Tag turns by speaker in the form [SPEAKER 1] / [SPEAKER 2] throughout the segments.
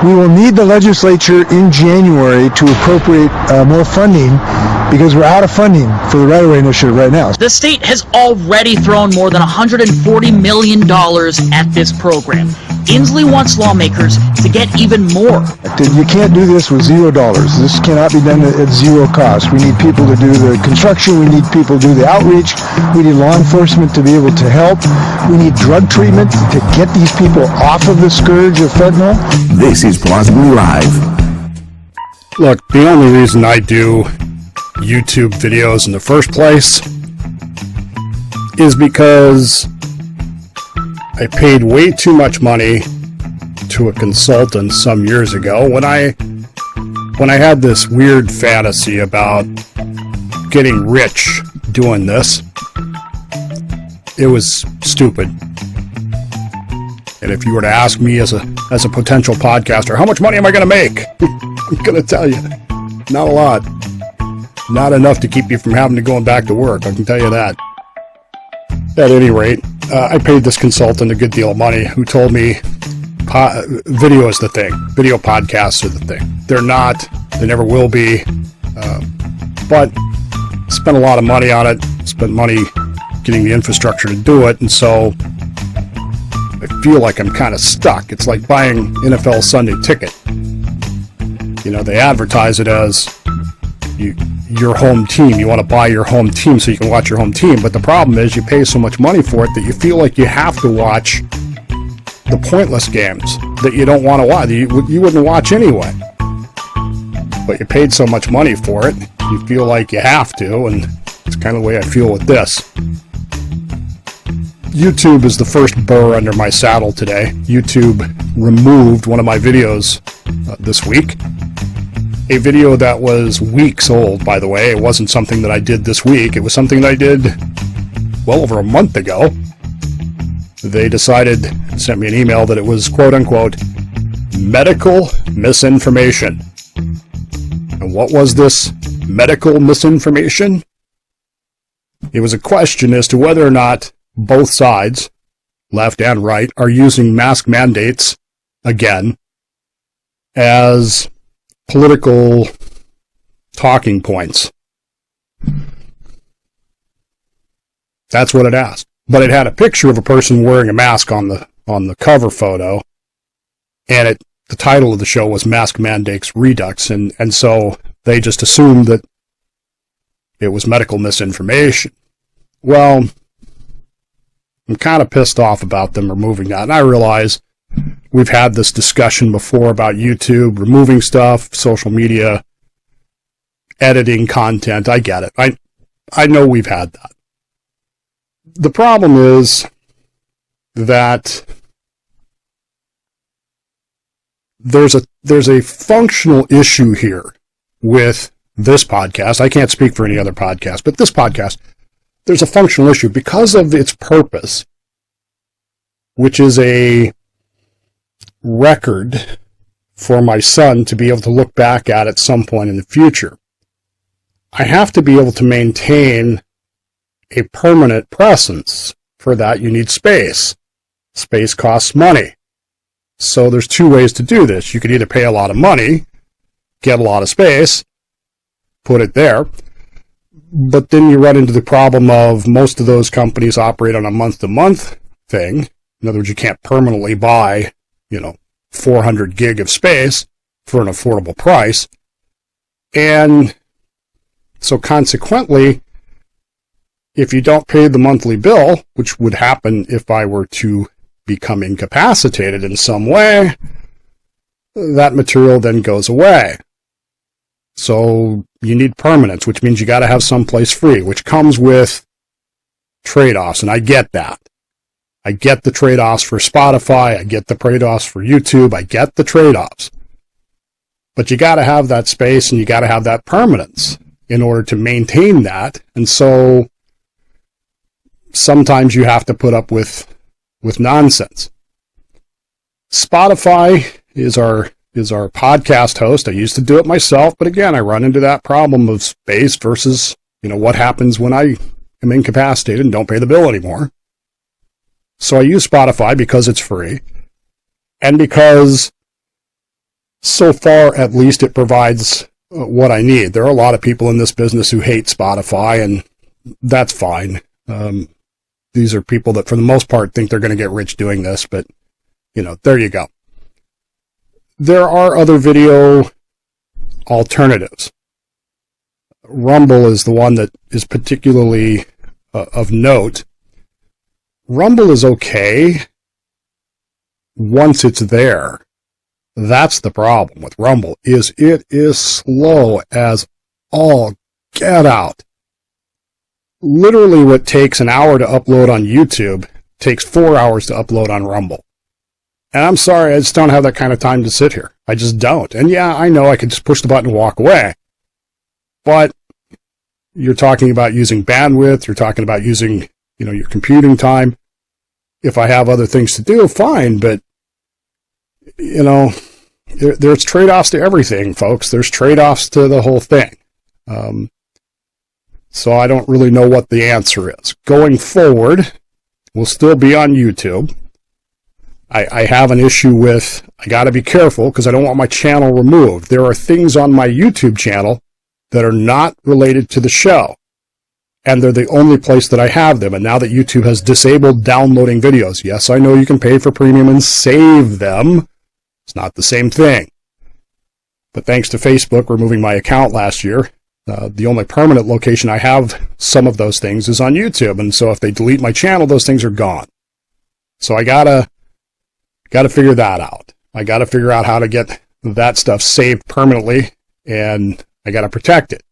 [SPEAKER 1] We will need the legislature in January to appropriate more funding because we're out of funding for the right-of-way initiative right now.
[SPEAKER 2] The state has already thrown more than $140 million at this program. Inslee wants lawmakers to get even more.
[SPEAKER 1] You can't do this with $0. This cannot be done at zero cost. We need people to do the construction. We need people to do the outreach. We need law enforcement to be able to help. We need drug treatment to get these people off of the scourge of fentanyl.
[SPEAKER 3] This is Plausibly Live.
[SPEAKER 4] Look, the only reason I do YouTube videos in the first place is because I paid way too much money to a consultant some years ago when I had this weird fantasy about getting rich doing this. It was stupid. And if you were to ask me as a potential podcaster, how much money am I going to make? I'm going to tell you, not a lot. Not enough to keep you from having to go back to work, I can tell you that. At any rate, I paid this consultant a good deal of money who told me video is the thing. Video podcasts are the thing. They're not. They never will be. But spent a lot of money on it. Spent money getting the infrastructure to do it. And so I feel like I'm kind of stuck. It's like buying NFL Sunday Ticket. You know, they advertise it as your home team. You want to buy your home team so you can watch your home team. But the problem is you pay so much money for it that you feel like you have to watch the pointless games that you don't want to watch. You wouldn't watch anyway. But you paid so much money for it, you feel like you have to, and it's kind of the way I feel with this. YouTube is the first burr under my saddle today. YouTube removed one of my videos this week. A video that was weeks old, by the way. It wasn't something that I did this week. It was something that I did well over a month ago. They decided, sent me an email that it was, quote unquote, medical misinformation. And what was this medical misinformation? It was a question as to whether or not both sides, left and right, are using mask mandates, again, as political talking points. That's what it asked. But it had a picture of a person wearing a mask on the cover photo, and the title of the show was Mask Mandates Redux, and so they just assumed that it was medical misinformation. Well, I'm kind of pissed off about them removing that, and I realize we've had this discussion before about YouTube removing stuff, social media, editing content. I get it. I know we've had that. The problem is that there's a functional issue here with this podcast. I can't speak for any other podcast, but this podcast, there's a functional issue because of its purpose, which is a record for my son to be able to look back at some point in the future. I have to be able to maintain a permanent presence. For that, you need space. Space costs money. So there's two ways to do this. You could either pay a lot of money, get a lot of space, put it there, but then you run into the problem of most of those companies operate on a month-to-month thing. In other words, you can't permanently buy, 400 gig of space for an affordable price. And so consequently, if you don't pay the monthly bill, which would happen if I were to become incapacitated in some way, that material then goes away. So you need permanence, which means you got to have someplace free, which comes with trade-offs, and I get that. I get the trade-offs for Spotify, I get the trade-offs for YouTube, I get the trade-offs. But you got to have that space and you got to have that permanence in order to maintain that. And so sometimes you have to put up with nonsense. Spotify is our podcast host. I used to do it myself, but again, I run into that problem of space versus, what happens when I am incapacitated and don't pay the bill anymore. So I use Spotify because it's free and because so far, at least, it provides what I need. There are a lot of people in this business who hate Spotify, and that's fine. These are people that, for the most part, think they're going to get rich doing this, but, there you go. There are other video alternatives. Rumble is the one that is particularly of note. Rumble is okay once it's there. That's the problem with Rumble, is it is slow as all get out. Literally what takes an hour to upload on YouTube takes 4 hours to upload on Rumble. And I'm sorry, I just don't have that kind of time to sit here. I just don't. And yeah, I know I could just push the button and walk away. But you're talking about using bandwidth, you're talking about using, your computing time. If I have other things to do, fine, but there's trade-offs to everything, folks. There's trade-offs to the whole thing. So I don't really know what the answer is. Going forward, we'll still be on YouTube. I have an issue with, I got to be careful because I don't want my channel removed. There are things on my YouTube channel that are not related to the show, and they're the only place that I have them. And now that YouTube has disabled downloading videos, yes, I know you can pay for premium and save them. It's not the same thing. But thanks to Facebook removing my account last year, the only permanent location I have some of those things is on YouTube. And so if they delete my channel, those things are gone. So I gotta figure that out. I gotta figure out how to get that stuff saved permanently, and I gotta protect it.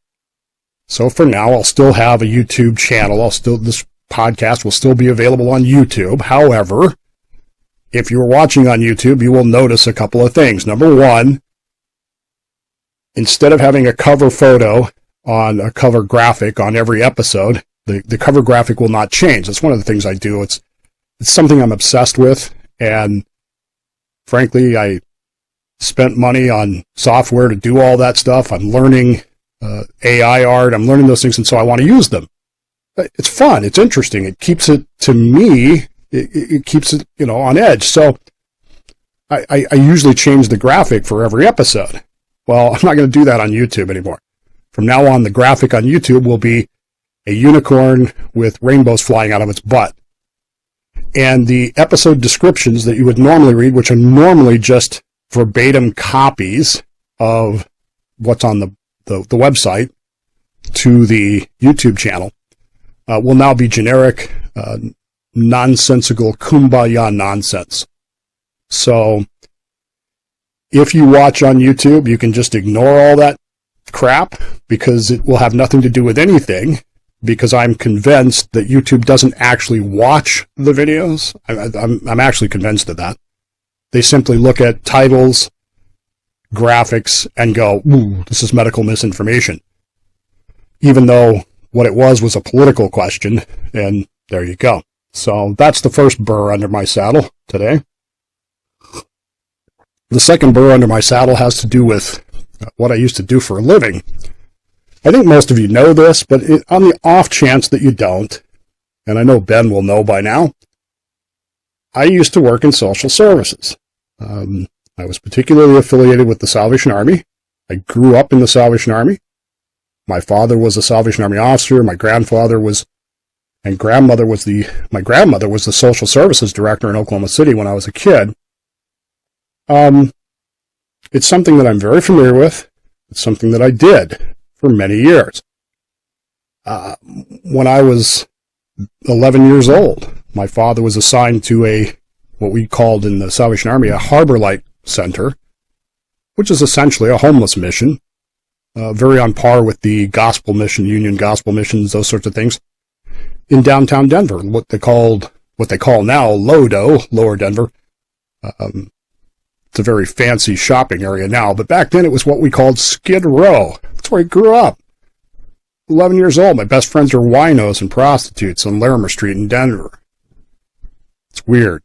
[SPEAKER 4] So for now, I'll still have a YouTube channel. This podcast will still be available on YouTube. However, if you're watching on YouTube, you will notice a couple of things. Number one, instead of having a cover photo on a cover graphic on every episode, the cover graphic will not change. That's one of the things I do. It's something I'm obsessed with, and frankly, I spent money on software to do all that stuff. I'm learning AI art. I'm learning those things, and so I want to use them. It's fun. It's interesting. It keeps it, to me, it keeps it, on edge. So I usually change the graphic for every episode. Well, I'm not going to do that on YouTube anymore. From now on, the graphic on YouTube will be a unicorn with rainbows flying out of its butt. And the episode descriptions that you would normally read, which are normally just verbatim copies of what's on the website to the YouTube channel, will now be generic, nonsensical kumbaya nonsense. So if you watch on YouTube, you can just ignore all that crap because it will have nothing to do with anything, because I'm convinced that YouTube doesn't actually watch the videos. I'm actually convinced of that. They simply look at titles, graphics, and go, ooh, this is medical misinformation. Even though what it was a political question, and there you go. So that's the first burr under my saddle today. The second burr under my saddle has to do with what I used to do for a living. I think most of you know this, but on the off chance that you don't, and I know Ben will know by now, I used to work in social services. I was particularly affiliated with the Salvation Army. I grew up in the Salvation Army. My father was a Salvation Army officer. My grandmother was the social services director in Oklahoma City when I was a kid. It's something that I'm very familiar with. It's something that I did for many years. When I was 11 years old, my father was assigned to what we called in the Salvation Army a Harbor Light Center, which is essentially a homeless mission, very on par with the gospel mission, Union gospel missions, those sorts of things, in downtown Denver, what they call now Lodo, Lower Denver. It's a very fancy shopping area now, but back then it was what we called Skid Row. That's where I grew up. 11 years old. My best friends are winos and prostitutes on Larimer Street in Denver. It's weird.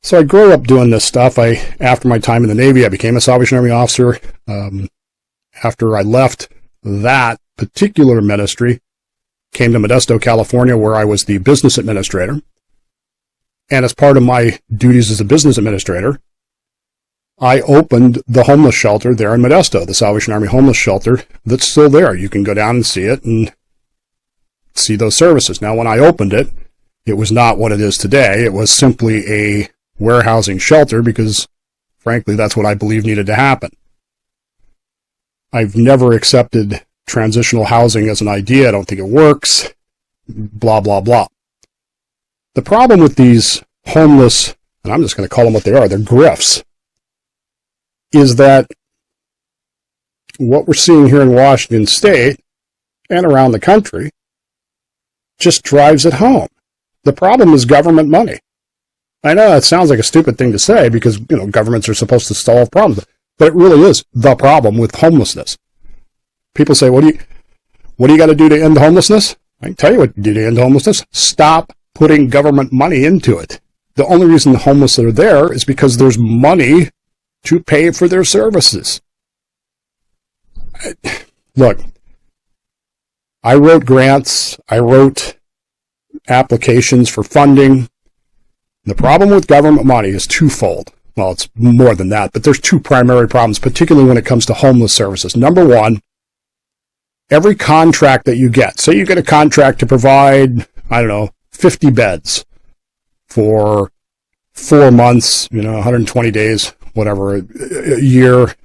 [SPEAKER 4] So I grew up doing this stuff. After my time in the Navy, I became a Salvation Army officer. After I left that particular ministry, came to Modesto, California, where I was the business administrator. And as part of my duties as a business administrator, I opened the homeless shelter there in Modesto, the Salvation Army homeless shelter that's still there. You can go down and see it and see those services. Now, when I opened it, it was not what it is today. It was simply a warehousing shelter because, frankly, that's what I believe needed to happen. I've never accepted transitional housing as an idea. I don't think it works. Blah, blah, blah. The problem with these homeless, and I'm just going to call them what they are, they're grifts, is that what we're seeing here in Washington State and around the country just drives it home. The problem is government money. I know that sounds like a stupid thing to say because, governments are supposed to solve problems, but it really is the problem with homelessness. People say, what do you got to do to end homelessness? I can tell you what to do to end homelessness. Stop putting government money into it. The only reason the homeless are there is because there's money to pay for their services. Look, I wrote grants. I wrote applications for funding. The problem with government money is twofold. Well, it's more than that, but there's two primary problems, particularly when it comes to homeless services. Number one, every contract that you get, say you get a contract to provide, 50 beds for 4 months, 120 days, whatever, a year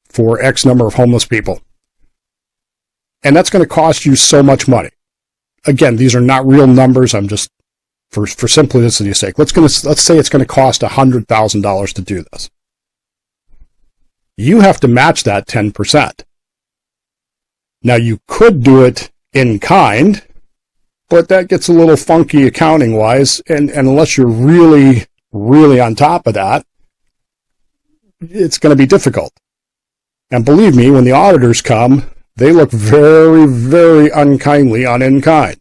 [SPEAKER 4] for X number of homeless people. And that's going to cost you so much money. Again, these are not real numbers. I'm just, for simplicity's sake, let's say it's going to cost $100,000 to do this. You have to match that 10%. Now, you could do it in kind, but that gets a little funky accounting-wise, and unless you're really, really on top of that, it's going to be difficult. And believe me, when the auditors come, they look very, very unkindly on in kind.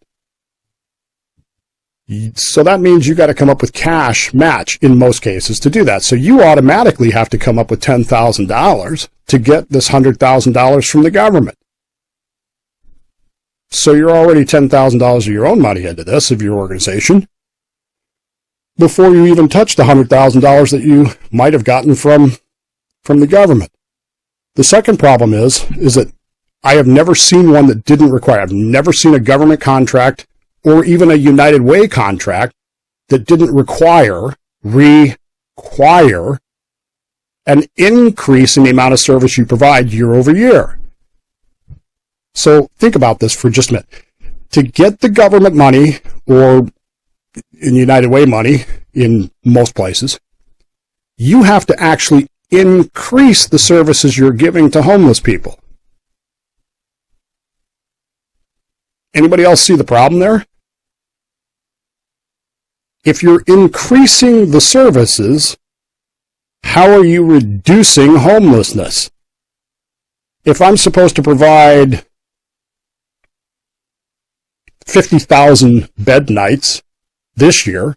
[SPEAKER 4] So that means you got to come up with cash match in most cases to do that. So you automatically have to come up with $10,000 to get this $100,000 from the government. So you're already $10,000 of your own money into this, of your organization, before you even touch the $100,000 that you might have gotten from the government. The second problem is that I have never seen one that didn't require, I've never seen a government contract or even a United Way contract that didn't require an increase in the amount of service you provide year over year. So think about this for just a minute. To get the government money, or in United Way money in most places, you have to actually increase the services you're giving to homeless people. Anybody else see the problem there? If you're increasing the services, how are you reducing homelessness? If I'm supposed to provide 50,000 bed nights this year,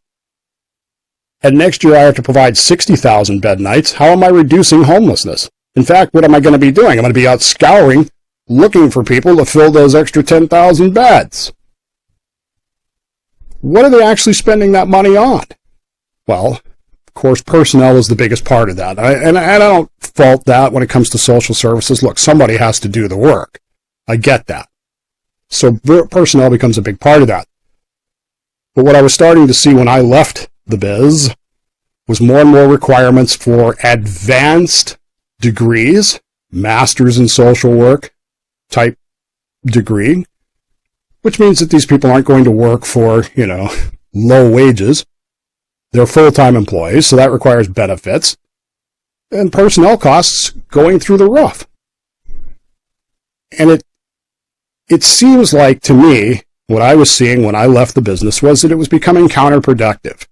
[SPEAKER 4] and next year I have to provide 60,000 bed nights, how am I reducing homelessness? In fact, what am I going to be doing? I'm going to be out scouring, looking for people to fill those extra 10,000 beds. What are they actually spending that money on? Well, of course, personnel is the biggest part of that. And I don't fault that when it comes to social services. Look, somebody has to do the work. I get that. So personnel becomes a big part of that. But what I was starting to see when I left the biz was more and more requirements for advanced degrees, masters in social work type degree, which means that these people aren't going to work for, low wages. They're full-time employees, so that requires benefits and personnel costs going through the roof. And it seems like to me, what I was seeing when I left the business was that it was becoming counterproductive.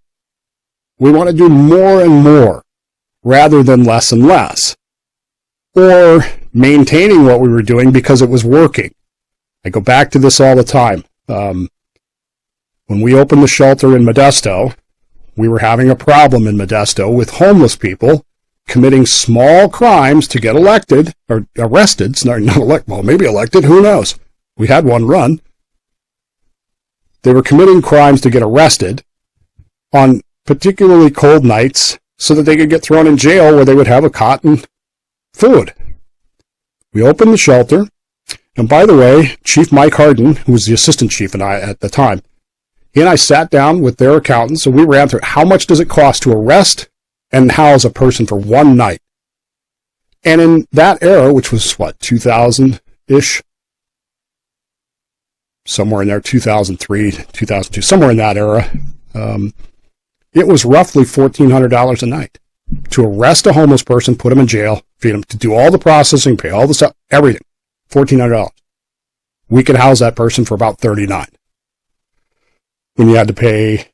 [SPEAKER 4] We want to do more and more rather than less and less, or maintaining what we were doing because it was working. I go back to this all the time. When we opened the shelter in Modesto, we were having a problem in Modesto with homeless people committing small crimes to get elected, or arrested. It's not well, maybe elected, who knows? We had one run. They were committing crimes to get arrested on particularly cold nights, so that they could get thrown in jail where they would have a cot and food. We opened the shelter, and by the way, Chief Mike Harden, who was the assistant chief and I at the time, he and I sat down with their accountants, and we ran through how much does it cost to arrest and house a person for one night. And in that era, which was, 2000-ish? Somewhere in there, 2003, 2002, somewhere in that era, it was roughly $1,400 a night to arrest a homeless person, put him in jail, feed him, to do all the processing, pay all the stuff, everything. $1,400. We could house that person for about $39. When you had to pay,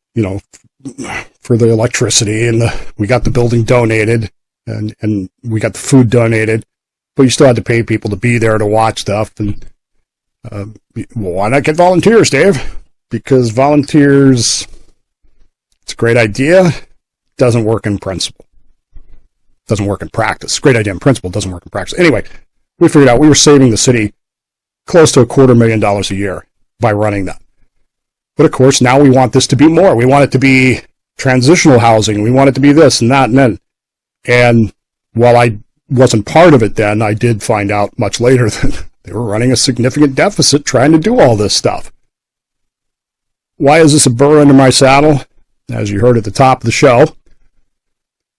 [SPEAKER 4] for the electricity, and we got the building donated, and we got the food donated, but you still had to pay people to be there to watch stuff. And why not get volunteers, Dave? Because volunteers, it's a great idea, doesn't work in principle. Doesn't work in practice. Great idea in principle, doesn't work in practice. Anyway, we figured out we were saving the city close to $250,000 a year by running that. But of course, now we want this to be more. We want it to be transitional housing. We want it to be this and that and then. And while I wasn't part of it then, I did find out much later that they were running a significant deficit trying to do all this stuff. Why is this a burr under my saddle? As you heard at the top of the show,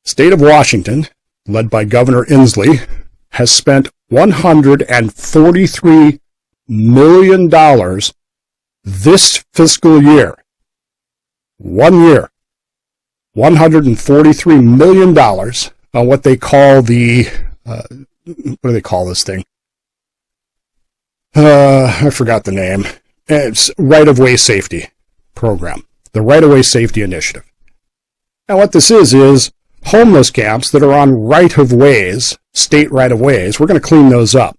[SPEAKER 4] State of Washington, led by Governor Inslee, has spent $143 million this fiscal year. 1 year. $143 million on what they call the, what do they call this thing? I forgot the name. It's right-of-way safety program. The right-of-way safety initiative. Now what this is homeless camps that are on right-of-ways, state right-of-ways. We're going to clean those up.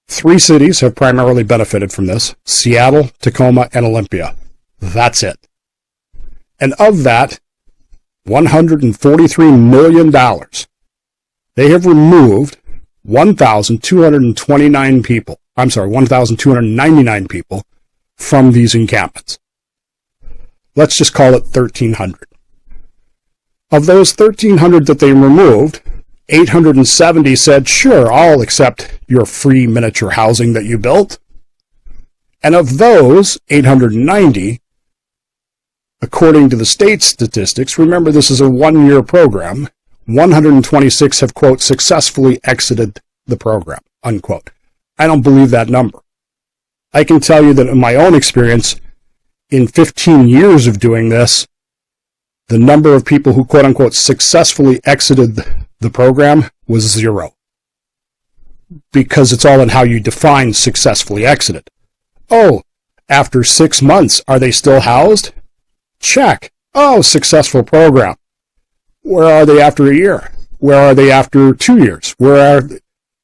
[SPEAKER 4] 3 cities have primarily benefited from this: Seattle, Tacoma, and Olympia. That's it. And of that, $143 million, they have removed 1,229 people. I'm sorry, 1,299 people from these encampments. Let's just call it 1,300. Of those 1,300 that they removed, 870 said, sure, I'll accept your free miniature housing that you built. And of those 890, according to the state statistics, remember this is a 1-year program, 126 have, quote, successfully exited the program, unquote. I don't believe that number. I can tell you that in my own experience, in 15 years of doing this, the number of people who, quote unquote, successfully exited the program was 0. Because it's all in how you define successfully exited. Oh, after 6 months, are they still housed? Check. Oh, successful program. Where are they after a year? Where are they after 2 years?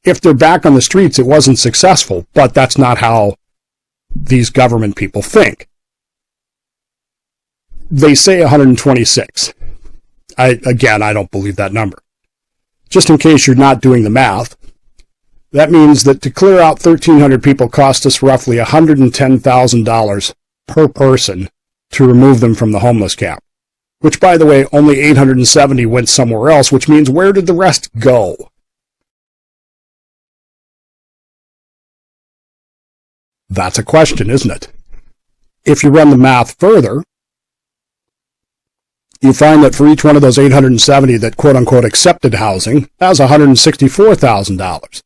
[SPEAKER 4] If they're back on the streets, it wasn't successful, but that's not how these government people think. They say 126. I don't believe that number. Just in case you're not doing the math, that means that to clear out 1,300 people cost us roughly $110,000 per person to remove them from the homeless camp. Which, by the way, only 870 went somewhere else, which means where did the rest go? That's a question, isn't it? If you run the math further, you find that for each one of those 870 that quote-unquote accepted housing, that was $164,000.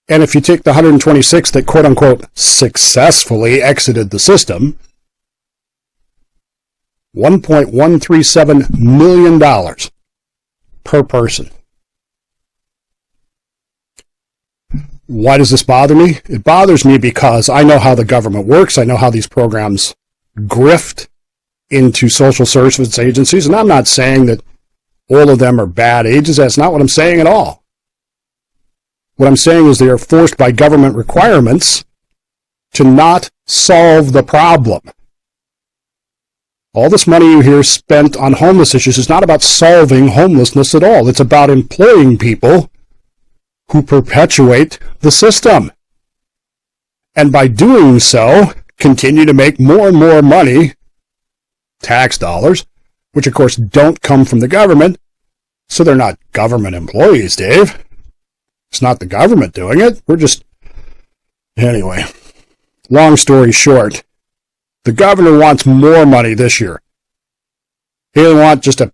[SPEAKER 4] And if you take the 126 that quote-unquote successfully exited the system, $1.137 million per person. Why does this bother me? It bothers me because I know how the government works. I know how these programs grift into social service agencies. And I'm not saying that all of them are bad agencies. That's not what I'm saying at all. What I'm saying is they are forced by government requirements to not solve the problem. All this money you hear spent on homeless issues is not about solving homelessness at all. It's about employing people who perpetuate the system. And by doing so, continue to make more and more money, tax dollars, which of course don't come from the government, so they're not government employees, Dave. It's not the government doing it. We're just... Anyway, long story short, the governor wants more money this year. He doesn't want just a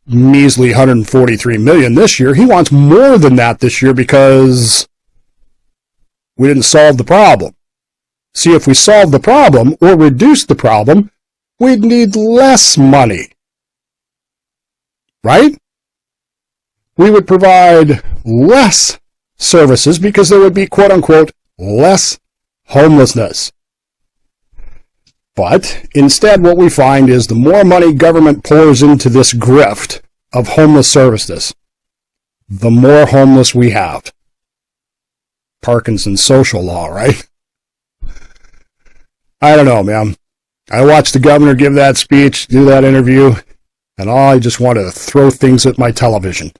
[SPEAKER 4] measly $143 million this year. He wants more than that this year because we didn't solve the problem. See, if we solved the problem or reduced the problem, we'd need less money. Right? We would provide less services because there would be, quote unquote, less homelessness. But instead what we find is the more money government pours into this grift of homeless services, the more homeless we have. Parkinson's social law, right? I don't know, man. I watched the governor give that speech, do that interview, and I just wanted to throw things at my television.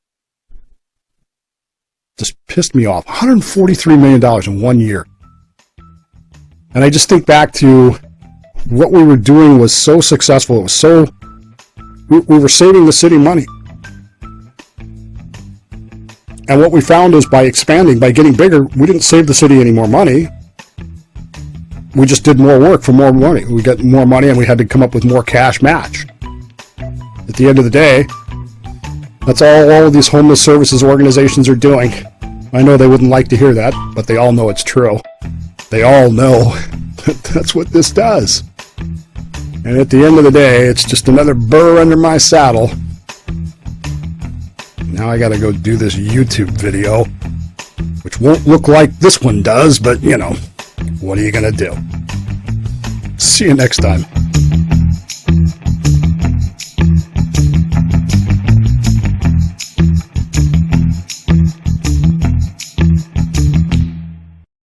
[SPEAKER 4] Just pissed me off. $143 million in 1 year. And I just think back to what we were doing was so successful. It was so... We were saving the city money. And what we found is by expanding, by getting bigger, we didn't save the city any more money. We just did more work for more money. We got more money and we had to come up with more cash match. At the end of the day, that's all of these homeless services organizations are doing. I know they wouldn't like to hear that, but they all know it's true. They all know that's what this does. And at the end of the day, it's just another burr under my saddle. Now I gotta go do this YouTube video, which won't look like this one does, but, you know, what are you gonna do? See you next time.